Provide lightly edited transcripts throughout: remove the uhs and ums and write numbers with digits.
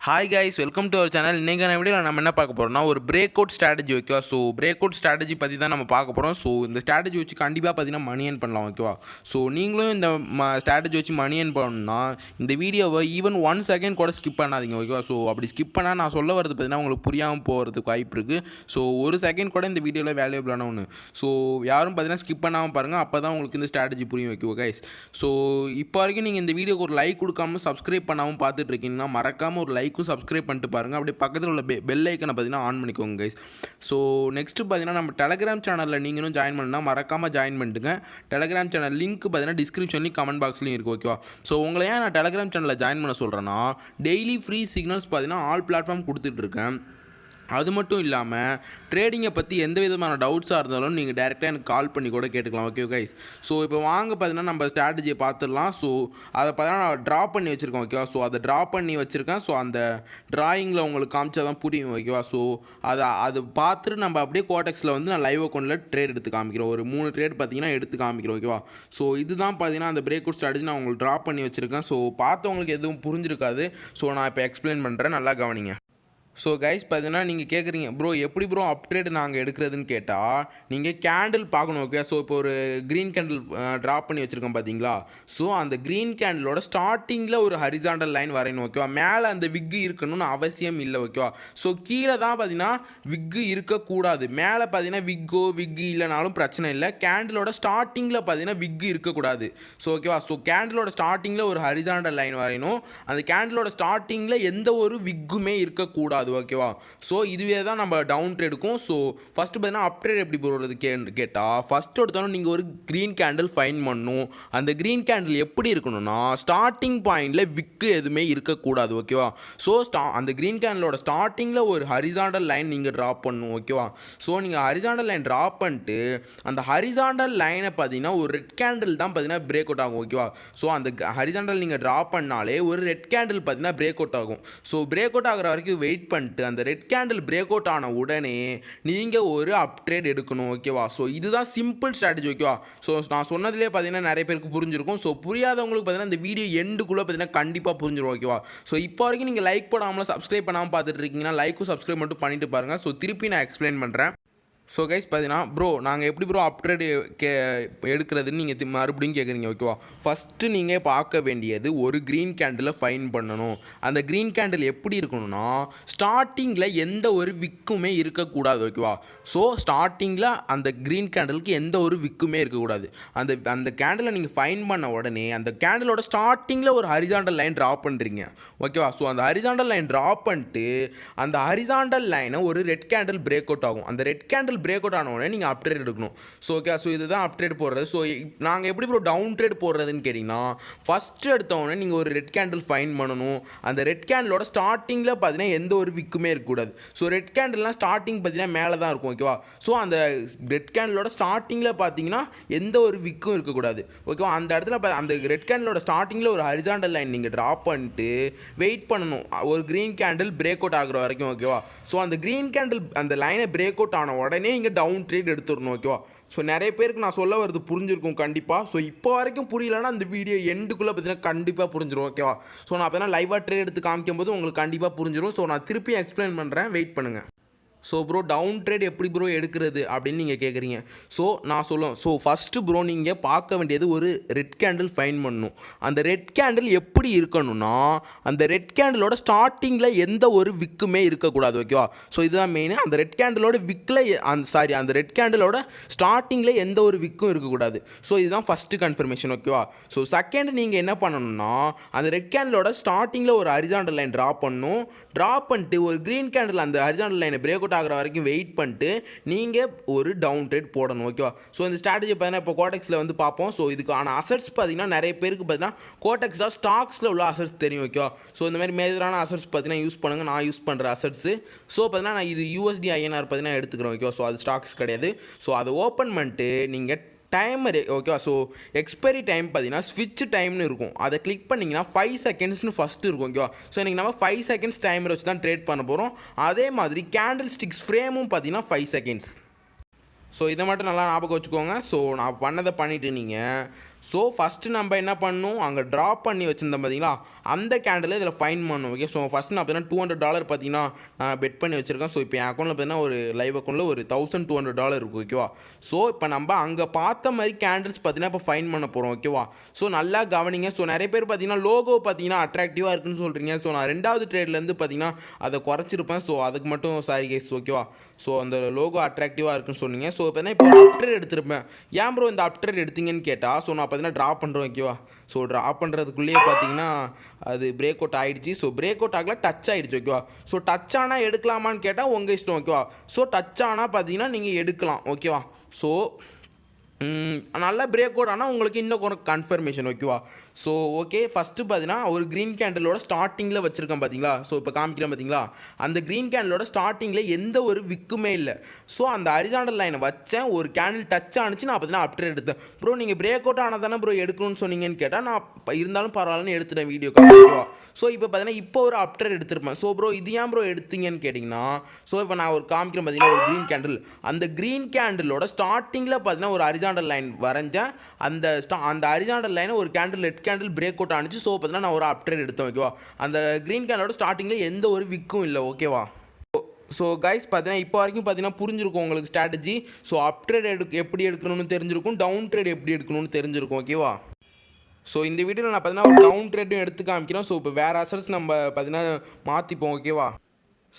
Hi guys, welcome to our channel. இன்றைக்கான வீடியோவில் நம்ம என்ன பார்க்க போகிறோம்னா ஒரு பிரேக் அவுட் ஸ்ட்ராட்டஜி, ஓகேவா? ஸோ பிரேக் அவுட் ஸ்ட்ராட்டஜி பற்றி தான் நம்ம பார்க்க போகிறோம். ஸோ இந்த ஸ்ட்ராட்டஜி வச்சு கண்டிப்பாக பார்த்தீங்கன்னா மணி ஏர்ன் பண்ணலாம், ஓகேவா? ஸோ நீங்களும் இந்த ஸ்ட்ராட்டஜி வச்சு மணி ஏர்ன் பண்ணணும்னா இந்த வீடியோவை ஈவன் 1 செகண்ட் கூட ஸ்கிப் பண்ணாதீங்க, ஓகேவா? ஸோ அப்படி ஸ்கிப் பண்ணால் நான் சொல்ல வரது பார்த்தீங்கன்னா உங்களுக்கு புரியாமல் போகிறதுக்கு வாய்ப்பு இருக்குது. ஸோ 1 செகண்ட் கூட இந்த வீடியோவில் வேல்யூபிளான ஒன்று. ஸோ யாரும் பார்த்தீங்கன்னா ஸ்கிப் பண்ணாமல் பாருங்கள், அப்போ தான் உங்களுக்கு இந்த ஸ்ட்ராட்டஜி புரியும், ஓகேவா கைஸ்? ஸோ இப்போ வரைக்கும் நீங்கள் இந்த வீடியோக்கு ஒரு லைக் கொடுக்காம சப்ஸ்கிரைப் பண்ணாமல் பார்த்துட்டு இருக்கீங்கன்னா மறக்காமல் ஒரு லைக்கும் சப்ஸ்கிரைப் பண்ணிட்டு பாருங்கள். அப்படியே பக்கத்தில் உள்ள பெல் ஐக்கனை பார்த்தீங்கன்னா ஆன் பண்ணிக்கோங்க கைஸ். ஸோ நெக்ஸ்ட்டு பார்த்தீங்கன்னா நம்ம டெலகிராம் சேனலில் நீங்களும் ஜாயின் பண்ணால் மறக்காமல் ஜாயின் பண்ணிட்டுங்க. டெலகிராம் சேனல் லிங்க் பார்த்தீங்கன்னா டிஸ்கிரிப்ஷன்லையும் கமெண்ட் பாக்ஸ்லையும் இருக்குது, ஓகேவா? ஸோ உங்களை ஏன் நான் டெலகிராம் சேனலில் ஜாயின் பண்ண சொல்கிறேன்னா டெய்லி ஃப்ரீ சிக்னல்ஸ் பார்த்தீங்கன்னா ஆல் பிளாட்ஃபார்ம் கொடுத்துட்ருக்கேன். அது மட்டும் இல்லாமல் ட்ரேடிங்கை பற்றி எந்த விதமான டவுட்ஸாக இருந்தாலும் நீங்கள் டேரெக்டாக எனக்கு கால் பண்ணி கூட கேட்டுக்கலாம், ஓகே கைஸ்? ஸோ இப்போ வாங்க பார்த்தீங்கன்னா நம்ம ஸ்ட்ராட்டஜியை பார்த்துடலாம். ஸோ அதை பார்த்தீங்கன்னா நான் ட்ரா பண்ணி வச்சுருக்கேன், ஓகேவா? ஸோ அதை ட்ரா பண்ணி வச்சுருக்கேன். ஸோ அந்த ட்ராயிங்கில் உங்களுக்கு காமிச்சா தான் புரியும், ஓகேவா? ஸோ அது பார்த்துட்டு நம்ம அப்படியே கோடெக்ஸில் வந்து நான் லைவ் அக்கௌண்ட்டில் ட்ரேட் எடுத்து காமிக்கிறோம். ஒரு 3 ட்ரேட் பார்த்தீங்கன்னா எடுத்து காமிக்கிறோம், ஓகேவா? ஸோ இதுதான் பார்த்தீங்கன்னா அந்த பிரேக் அவுட் ஸ்ட்ராட்டஜி நான் உங்களுக்கு ட்ரா பண்ணி வச்சுருக்கேன். ஸோ பார்த்தவங்களுக்கு எதுவும் புரிஞ்சிருக்காது. ஸோ நான் இப்போ எக்ஸ்பிளைன் பண்ணுறேன், நல்லா கவனிங்க. ஸோ கைஸ் பார்த்தீங்கன்னா நீங்கள் கேட்குறீங்க, ப்ரோ எப்படி ப்ரோ அப்ட்ரேட் நாங்கள் எடுக்கிறதுன்னு கேட்டால் நீங்கள் கேண்டில் பார்க்கணும், ஓகே? ஸோ இப்போ ஒரு க்ரீன் கேண்டில் ட்ராப் பண்ணி வச்சுருக்கோம் பார்த்தீங்களா? ஸோ அந்த க்ரீன் கேண்டிலோட ஸ்டார்டிங்கில் ஒரு ஹரிசாண்டல் லைன் வரையணும், ஓகேவா? மேலே அந்த விக்கு இருக்கணும்னு அவசியம் இல்லை, ஓகேவா? ஸோ கீழே தான் பார்த்தீங்கன்னா விக்கு இருக்கக்கூடாது. மேலே பார்த்தீங்கன்னா விக்கு இல்லைனாலும் பிரச்சனை இல்லை. கேண்டிலோட ஸ்டார்டிங்கில் பார்த்தீங்கன்னா விக்கு இருக்கக்கூடாது. ஸோ ஓகேவா? ஸோ கேண்டிலோட ஸ்டார்டிங்கில் ஒரு ஹரிசாண்டல் லைன் வரையணும். அந்த கேண்டிலோட ஸ்டார்டிங்கில் எந்த ஒரு விக்குமே இருக்கக்கூடாது, ஓகேவா? ஸோ இதுவே தான் நம்ம டவுன் ட்ரேடுக்கும். ஸோ ஃபஸ்ட்டு பார்த்தீங்கன்னா அப் ட்ரேட் எப்படி போடுறது கேட்டால் ஃபஸ்ட்டு எடுத்தாலும் நீங்கள் ஒரு க்ரீன் கேண்டில் ஃபைன் பண்ணணும். அந்த க்ரீன் கேண்டில் எப்படி இருக்கணும்னா ஸ்டார்டிங் பாயிண்டில் விக்கு எதுவுமே இருக்கக்கூடாது, ஓகேவா? ஸோ அந்த க்ரீன் கேண்டிலோட ஸ்டார்டிங்கில் ஒரு ஹரிசாண்டல் லைன் நீங்கள் ட்ராப் பண்ணணும், ஓகேவா? ஸோ நீங்கள் ஹரிசாண்டல் லைன் ட்ராப் பண்ணிட்டு அந்த ஹரிசாண்டல் லைனை பார்த்தீங்கன்னா ஒரு ரெட் கேண்டில் தான் பார்த்தீங்கன்னா பிரேக் அவுட் ஆகும், ஓகேவா? ஸோ அந்த ஹரிசாண்டல் நீங்கள் ட்ராப் பண்ணாலே ஒரு ரெட் கேண்டில் பார்த்தீங்கன்னா பிரேக் அவுட் ஆகும். ஸோ பிரேக் அவுட் ஆகிற வரைக்கும் வெயிட் பண்ணிட்டு அந்த ரெட் கேண்டில் பிரேக் அவுட் ஆன உடனே நீங்கள் ஒரு அப்ட்ரேட் எடுக்கணும், ஓகேவா? ஸோ இதுதான் சிம்பிள் ஸ்ட்ராட்டஜி, ஓகேவா? ஸோ நான் சொன்னதுலேயே பார்த்தீங்கன்னா நிறைய பேருக்கு புரிஞ்சிருக்கும். ஸோ புரியாதவங்களுக்கு பார்த்தீங்கன்னா இந்த வீடியோ எண்டுக்குள்ளே பார்த்தீங்கன்னா கண்டிப்பாக புரிஞ்சிடும், ஓகேவா? ஸோ இப்போ வரைக்கும் நீங்கள் லைக் போடாமல் சப்ஸ்கிரைப் பண்ணாமல் பார்த்துட்டு இருக்கீங்கன்னா லைக்கும் சப்ஸ்கிரைப் மட்டும் பண்ணிட்டு பாருங்கள். ஸோ திருப்பி நான் எக்ஸ்பிளைன் பண்ணுறேன். ஸோ கைஸ் பார்த்தீங்கன்னா ப்ரோ நாங்கள் எப்படி ப்ரோ அப்ட்ரேட் எடுக்கிறதுன்னு நீங்கள் மறுபடியும் கேட்குறீங்க, ஓகேவா? ஃபஸ்ட்டு நீங்கள் பார்க்க வேண்டியது ஒரு க்ரீன் கேண்டில் ஃபைன் பண்ணணும். அந்த க்ரீன் கேண்டில் எப்படி இருக்கணும்னா ஸ்டார்டிங்கில் எந்த ஒரு விக்குமே இருக்கக்கூடாது, ஓகேவா? ஸோ ஸ்டார்டிங்கில் அந்த க்ரீன் கேண்டிலுக்கு எந்த ஒரு விக்குமே இருக்கக்கூடாது. அந்த கேண்டிலை நீங்கள் ஃபைன் பண்ண உடனே அந்த கேண்டிலோட ஸ்டார்டிங்கில் ஒரு ஹரிசாண்டல் லைன் ட்ரா பண்ணுறீங்க, ஓகேவா? ஸோ அந்த ஹரிசாண்டல் லைன் ட்ரா பண்ணிட்டு அந்த ஹரிசாண்டல் லைனை ஒரு ரெட் கேண்டில் பிரேக் அவுட் ஆகும். அந்த ரெட் கேண்டில் பிரேக் அவுட் ஆன உடனே நீங்கள் அப்ட்ரேட் எடுக்கணும். ஸோ ஓகே, ஸோ இதுதான் அப்ட்ரேட் போடுறது. ஸோ நாங்கள் எப்படி ப்ரோ டவுன் ட்ரேட் போடுறதுன்னு கேட்டிங்கன்னா ஃபஸ்ட்டு எடுத்த உடனே நீங்கள் ஒரு ரெட் கேண்டில் ஃபைன் பண்ணணும். அந்த ரெட் கேண்டிலோட ஸ்டார்டிங்கில் பார்த்தீங்கன்னா எந்த ஒரு விக்குமே இருக்கக்கூடாது. ஸோ ரெட் கேண்டில்லாம் ஸ்டார்டிங் பார்த்தீங்கன்னா மேலே தான் இருக்கும், ஓகேவா? ஸோ அந்த ரெட் கேண்டிலோட ஸ்டார்டிங்கில் பார்த்தீங்கன்னா எந்த ஒரு விக்கும் இருக்கக்கூடாது, ஓகேவா? அந்த இடத்துல அந்த ரெட் கேண்டிலோட ஸ்டார்டிங்கில் ஒரு ஹரிசாண்டல் லைன் நீங்கள் ட்ராப் பண்ணிட்டு வெயிட் பண்ணணும் ஒரு க்ரீன் கேண்டில் பிரேக் அவுட் ஆகிற வரைக்கும், ஓகேவா? ஸோ அந்த க்ரீன் கேண்டில் அந்த லைனை பிரேக் அவுட் ஆன உடனே நீங்கள் டவுன் ட்ரேட் எடுத்துடணும், ஓகேவா? ஸோ நிறைய பேருக்கு நான் சொல்ல வரது புரிஞ்சிருக்கும் கண்டிப்பாக. ஸோ இப்போ வரைக்கும் புரியலன்னா அந்த வீடியோ எண்டுக்குள்ளே பார்த்தீங்கன்னா கண்டிப்பாக புரிஞ்சிடும், ஓகேவா? ஸோ நான் பார்த்தீங்கன்னா லைவாக ட்ரேட் எடுத்து காமிக்கும் போது உங்களுக்கு கண்டிப்பாக புரிஞ்சிடும். ஸோ நான் திருப்பி எக்ஸ்பிளைன் பண்ணுறேன், வெயிட் பண்ணுங்கள். ஸோ ப்ரோ டவுன் ட்ரேட் எப்படி ப்ரோ எடுக்கிறது அப்படின்னு நீங்கள் கேட்குறீங்க. ஸோ நான் சொல்லுவேன். ஸோ ஃபஸ்ட்டு ப்ரோ நீங்கள் பார்க்க வேண்டியது ஒரு ரெட் கேண்டில் ஃபைன் பண்ணணும். அந்த ரெட் கேண்டில் எப்படி இருக்கணும்னா அந்த ரெட் கேண்டிலோட ஸ்டார்டிங்கில் எந்த ஒரு விக்குமே இருக்கக்கூடாது, ஓகேவா? ஸோ இதுதான் மெயின். அந்த ரெட் கேண்டிலோட விக்கில் அந்த ரெட் கேண்டிலோட ஸ்டார்டிங்கில் எந்த ஒரு விக்கும் இருக்கக்கூடாது. ஸோ இதுதான் ஃபஸ்ட்டு கன்ஃபர்மேஷன், ஓகேவா? ஸோ செகண்ட் நீங்கள் என்ன பண்ணணும்னா அந்த ரெட் கேண்டிலோட ஸ்டார்டிங்கில் ஒரு ஹரிசாண்டல் லைன் ட்ரா பண்ணணும். ட்ரா பண்ணிட்டு ஒரு க்ரீன் கேண்டில் அந்த ஹரிசாண்டல் லைனை பிரேக் அவுட் ஆகிற வரைக்கும் வெயிட் பண்ணிட்டு நீங்கள் ஒரு டவுன் ட்ரேட் போடணும், ஓகேவா? ஸோ இந்த ஸ்ட்ராட்டஜி பார்த்தீங்கன்னா இப்போ கோடெக்ஸில் வந்து பார்ப்போம். ஸோ இதுக்கான அசட்ஸ் பார்த்தீங்கன்னா நிறைய பேருக்கு பார்த்தீங்கன்னா கோடெக்ஸ் தான் ஸ்டாக்ஸில் உள்ள அசட்ஸ் தெரியும், ஓகேவா? ஸோ இந்த மாதிரி மேஜரான அசட்ஸ் பார்த்தீங்கன்னா யூஸ் பண்ணுங்கள். நான் யூஸ் பண்ணுற அசட்ஸு. ஸோ பார்த்தீங்கன்னா நான் இது USD INR பார்த்தீங்கன்னா எடுத்துக்கிறேன், ஓகேவா? ஸோ அது ஸ்டாக்ஸ் கிடையாது. ஸோ அதை ஓப்பன் பண்ணிட்டு நீங்கள் டைமர், ஓகேவா? ஸோ எக்ஸ்பைரி டைம் பார்த்தீங்கன்னா ஸ்விட்ச் டைம்னு இருக்கும். அதை கிளிக் பண்ணிங்கன்னா 5 செகண்ட்ஸ்னு ஃபஸ்ட்டு இருக்கும், ஓகேவா? ஸோ இன்றைக்கி நம்ம 5 செகண்ட்ஸ் டைமர் வச்சு தான் ட்ரேட் பண்ண போகிறோம். அதே மாதிரி கேண்டில் ஸ்டிக்ஸ் ஃப்ரேமும் பார்த்தீங்கன்னா 5 செகண்ட்ஸ். ஸோ இதை மட்டும் நல்லா ஞாபகம் வச்சுக்கோங்க. ஸோ நான் பண்ணதை பண்ணிவிட்டு நீங்கள் ஸோ ஃபஸ்ட்டு நம்ம என்ன பண்ணணும், அங்கே ட்ராப் பண்ணி வச்சுருந்தோம் பார்த்தீங்களா, அந்த கேண்டில் இதில் ஃபைன் பண்ணணும். ஓகே, ஸோ ஃபஸ்ட்டு நான் பார்த்தீங்கன்னா $200 பார்த்தீங்கன்னா நான் பெட் பண்ணி வச்சுருக்கேன். ஸோ இப்போ என் அக்கௌண்ட்டில் பார்த்தீங்கன்னா ஒரு லைவ் அக்கௌண்ட்டில் ஒரு $1200 இருக்குது. ஓகேவா, ஸோ இப்போ நம்ம அங்கே பார்த்த மாதிரி கேண்டில்ஸ் பார்த்தீங்கன்னா இப்போ ஃபைன் பண்ண போகிறோம். ஓகேவா, ஸோ நல்லா கவனிங்க. ஸோ நிறைய பேர் பார்த்தீங்கன்னா லோகோ பார்த்தீங்கன்னா அட்ராக்டிவாக இருக்குன்னு சொல்கிறீங்க. ஸோ நான் 2வது ட்ரேட்லேருந்து பார்த்தீங்கன்னா அதை குறைச்சிருப்பேன். ஸோ அதுக்கு மட்டும் சாரி கைஸ். ஓகேவா, ஸோ அந்த லோகோ அட்ராக்டிவாக இருக்குன்னு சொன்னீங்க. ஸோ பார்த்தீங்கன்னா இப்போ ஒரு அப்ட்ரேட் எடுத்திருப்பேன். ஏன் ப்ரோ இந்த அப்ட்ரேட் எடுத்தீங்கன்னு கேட்டால், ஸோ நான் பார்த்தீங்கன்னா ட்ரா பண்ணுறோம். ஓகேவா, ஸோ ட்ரா பண்ணுறதுக்குள்ளேயே பார்த்தீங்கன்னா அது பிரேக் அவுட் ஆகிடுச்சு. ஸோ பிரேக் அவுட் ஆகல, டச் ஆகிடுச்சு. ஓகேவா, ஸோ டச் ஆனால் எடுக்கலாமான்னு கேட்டால் உங்கள் இஷ்டம். ஓகேவா, ஸோ டச் ஆனால் பார்த்தீங்கன்னா நீங்கள் எடுக்கலாம். ஓகேவா, ஸோ நல்லா பிரேக் அவுட் ஆனால் உங்களுக்கு இன்னும் ஒரு கன்ஃபர்மேஷன். ஓகேவா, ஸோ ஓகே ஃபஸ்ட்டு பார்த்தீங்கன்னா ஒரு க்ரீன் கேண்டிலோட ஸ்டார்டிங்கில் வச்சுருக்கேன் பார்த்தீங்களா. ஸோ இப்போ காமிக்கிறேன் பார்த்தீங்களா, அந்த க்ரீன் கேண்டிலோட ஸ்டார்டிங்கில் எந்த ஒரு விக்குமே இல்லை. ஸோ அந்த ஹரிசாண்டல் லைனை வச்சேன், ஒரு கேண்டில் டச் ஆனிச்சு, நான் பார்த்தீங்கன்னா அப்டேட் எடுத்தேன். ப்ரோ நீங்கள் பிரேக் அவுட் ஆனால் தானே ப்ரோ எடுக்கணும்னு சொன்னீங்கன்னு கேட்டால், நான் இருந்தாலும் பரவாயில்லன்னு எடுத்துட்டேன் வீடியோக்கு. ஓகேவா, ஸோ இப்போ பார்த்தீங்கன்னா இப்போ ஒரு அப்டேட் எடுத்திருப்பேன். ஸோ ப்ரோ இது ஏன் ப்ரோ எடுத்தீங்கன்னு கேட்டிங்கன்னா, ஸோ இப்போ நான் ஒரு காமிக்கிறேன் பார்த்தீங்கன்னா ஒரு க்ரீன் கேண்டில், அந்த க்ரீன் கேண்டிலோட ஸ்டார்டிங்கில் பார்த்தீங்கன்னா ஒரு ஹரிசாண்டல் லைன் வரைஞ்சேன். அந்த ஹரிசாண்டல் லைனை ஒரு candle red candle break out ஆனிச்சு. ஸோ பார்த்தீங்கன்னா நான் ஒரு அப்டேட் எடுத்தேன். ஓகேவா, அந்த க்ரீன் கேண்டலோட ஸ்டார்டிங்கில் எந்த ஒரு விக்கும் இல்லை. ஓகேவா, ஸோ கைஸ் பார்த்தீங்கன்னா இப்போ வரைக்கும் பார்த்தீங்கன்னா புரிஞ்சிருக்கும் உங்களுக்கு ஸ்ட்ராட்டஜி. ஸோ அப் ட்ரேட் எப்படி எடுக்கணும்னு தெரிஞ்சிருக்கும், டவுன் ட்ரேட் எப்படி எடுக்கணும்னு தெரிஞ்சிருக்கும். ஓகேவா, ஸோ இந்த வீடியோவில் நான் பார்த்தீங்கன்னா ஒரு டவுன் ட்ரேட்டும் எடுத்து காமிக்கிறேன். ஸோ இப்போ வேறு அசட்ஸ் நம்ம பார்த்தீங்கன்னா மாற்றிப்போம். ஓகேவா,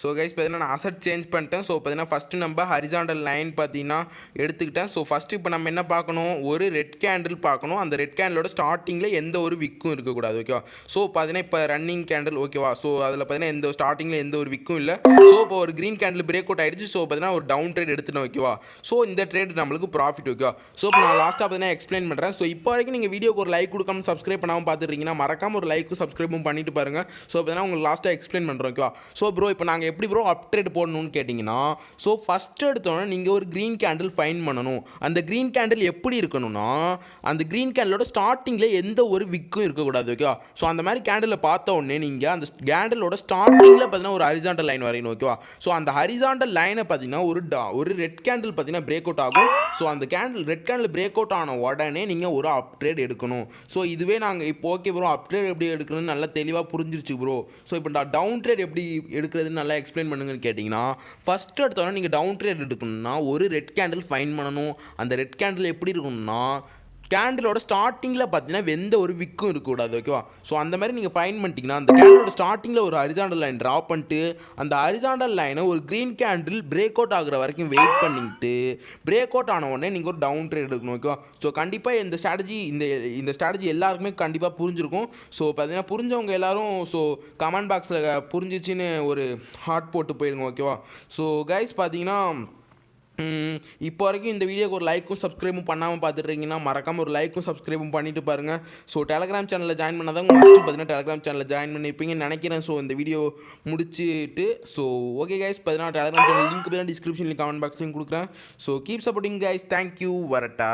ஸோ கைஸ் பார்த்தீங்கன்னா நான் அசட் சேஞ்ச் பண்ணிட்டேன். ஸோ பார்த்தீங்கன்னா ஃபஸ்ட்டு நம்ம ஹரிசாண்டல் லைன் பார்த்தீங்கன்னா எடுத்துக்கிட்டேன். ஸோ ஃபஸ்ட்டு இப்போ நம்ம என்ன பார்க்கணும், ஒரு ரெட் கேண்டில் பார்க்கணும். அந்த ரெட் கேண்டிலோட ஸ்டார்டிங்கில் எந்த ஒரு விக்கும் இருக்கக்கூடாது. ஓகேவா, ஸோ பார்த்தீங்கன்னா இப்போ ரன்னிங் கேண்டில். ஓகேவா, ஸோ அதில் பார்த்தீங்கன்னா எந்த ஸ்டார்டிங்கில் எந்த ஒரு விக்கும் இல்லை. ஸோ இப்போ ஒரு க்ரீன் கேண்டில் பிரேக் அவுட் ஆகிடுச்சு. ஸோ பார்த்தீங்கன்னா ஒரு டவுன் ட்ரேட் எடுத்துட்டேன். ஓகேவா, ஸோ இந்த ட்ரேட் நம்மளுக்கு ப்ராஃபிட். ஓகேவா, ஸோ இப்போ நான் லாஸ்ட்டாக பார்த்தீங்கன்னா எக்ஸ்பிளைன் பண்ணுறேன். ஸோ இப்போ வரைக்கும் நீங்கள் வீடியோக்கு ஒரு லைக் கொடுக்காம சப்ஸ்கிரைப் பண்ணாமல் பார்த்துருக்கீங்கன்னா மறக்காம ஒரு லைக்கும் சப்ஸ்கிரைபும் பண்ணிட்டு பாருங்கள். ஸோ பார்த்தீங்கன்னா உங்களுக்கு லாஸ்ட்டாக எக்ஸ்பிளைன் பண்ணுறோம். ஓகேவா, ஸோ ப்ரோ இப்போ நாங்கள் எப்படி ப்ரோ அப்ட்ரேட் போடணும்னு கேட்டிங்கன்னா, ஸோ ஃபஸ்ட்டு எடுத்தோன்னே நீங்கள் ஒரு க்ரீன் கேண்டில் ஃபைன் பண்ணணும். அந்த க்ரீன் கேண்டில் எப்படி இருக்கணும்னா, அந்த க்ரீன் கேண்டிலோட ஸ்டார்டிங்கில் எந்த ஒரு விக்கும் இருக்கக்கூடாது. ஓகேவா, ஸோ அந்த மாதிரி கேண்டிலை பார்த்த உடனே நீங்கள் அந்த கேண்டிலோட ஸ்டார்டிங்கில் பார்த்தீங்கன்னா ஒரு ஹரிசாண்டல் லைன் வரையணும். ஓகேவா, ஸோ அந்த ஹரிசாண்டல் லைனை பார்த்தீங்கன்னா ஒரு ரெட் கேண்டில் பார்த்தீங்கன்னா பிரேக் அவுட் ஆகும். ஸோ அந்த ரெட் கேண்டில் பிரேக் அவுட் ஆன உடனே நீங்கள் ஒரு அப்ட்ரேட் எடுக்கணும். ஸோ இதுவே நாங்கள் இப்போ ஓகே ப்ரோ அப்ட்ரேட் எப்படி எடுக்கணும்னு நல்லா தெளிவாக புரிஞ்சிருச்சு ப்ரோ. ஸோ இப்போ டவுன் ட்ரேட் எப்படி எடுக்கிறதுன்னு நல்லா எக்ஸ்பிளைன் பண்ணுங்கன்னு கேட்டிங்கன்னா, ஃபஸ்ட்டு எடுத்தோன்னா நீங்கள் டவுன் ட்ரேட் எடுக்கணும்னா ஒரு ரெட் கேண்டில் ஃபைன் பண்ணணும். அந்த ரெட் கேண்டில் எப்படி இருக்கணும்னா, கேண்டிலோட ஸ்டார்டிங்கில் பார்த்தீங்கன்னா எந்த ஒரு விக்கும் இருக்கக்கூடாது. ஓகேவா, ஸோ அந்த மாதிரி நீங்கள் ஃபைன் பண்ணிட்டீங்கன்னா அந்த கேண்டிலோட ஸ்டார்டிங்கில் ஒரு ஹரிசாண்டல் லைன் ட்ரா பண்ணிட்டு அந்த ஹரிசாண்டல் லைனை ஒரு க்ரீன் கேண்டில் பிரேக் அவுட் ஆகிற வரைக்கும் வெயிட் பண்ணிட்டு பிரேக் அவுட் ஆன உடனே நீங்கள் ஒரு டவுன் ட்ரேட் எடுக்கணும். ஓகேவா, ஸோ கண்டிப்பாக இந்த ஸ்ட்ராட்டஜி எல்லாருக்குமே கண்டிப்பாக புரிஞ்சிருக்கும். ஸோ பார்த்தீங்கன்னா புரிஞ்சவங்க எல்லாரும் ஸோ கமெண்ட் பாக்ஸில் புரிஞ்சிச்சின்னு ஒரு ஹார்ட் போட்டு போயிடுங்க. ஓகேவா, ஸோ கைஸ் பார்த்தீங்கன்னா இப்போ வரைக்கும் இந்த வீடியோக்கு ஒரு லைக்கும் சப்ஸ்கிரைபும் பண்ணாமல் பார்த்துட்ருக்கீங்கன்னா மறக்காமல் ஒரு லைக்கும் சப்ஸ்கிரைபும் பண்ணிட்டு பாருங்கள். ஸோ டெலகிராம் சேனலில் ஜாயின் பண்ணாதான் ஃபஸ்ட்டு பார்த்தீங்கன்னா டெலகிராம் சேனலில் ஜாயின் பண்ணியிருப்பீங்கன்னு நினைக்கிறேன். ஸோ இந்த வீடியோ முடிச்சுட்டு ஸோ ஓகே கைஸ் பார்த்தீங்கன்னா டெலகிராம் சேனல் லிங்க் பார்த்தீங்கன்னா டிஸ்கிரிப்ஷன்லையும் கமெண்ட் பாக்ஸ்லையும் கொடுக்குறேன். So keep supporting guys, thank you, வரட்டா.